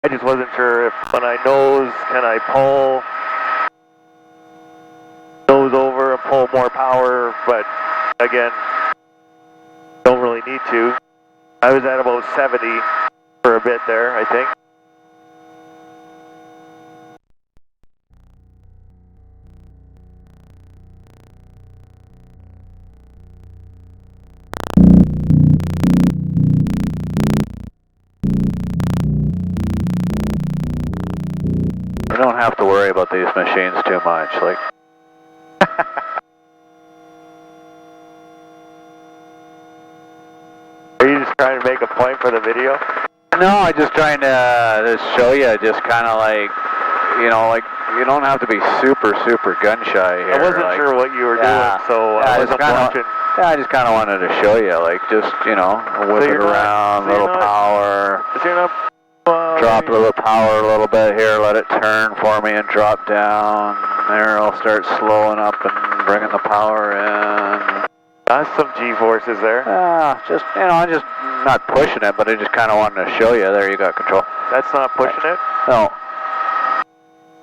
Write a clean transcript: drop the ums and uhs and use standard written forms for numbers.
I just wasn't sure if when I nose, can I pull nose over and pull more power, but again, don't really need to. I was at about 70 for a bit there, I think. We don't have to worry about these machines too much. Like, are you just trying to make a point for the video? no, I'm just trying to just show you, just kind of like, you know, like you don't have to be super gun shy here. I wasn't like, sure what you were doing, so I wasn't watching. Yeah, I just kind of wanted to show you, like, just, you know, whip it around, little power. So you're not drop a little power a little bit here, let it turn for me and drop down. There, I'll start slowing up and bringing the power in. That's some G-forces there. Just, you know, I'm just not pushing it, but I just kind of wanted to show you. There, you got control. That's not pushing it? No.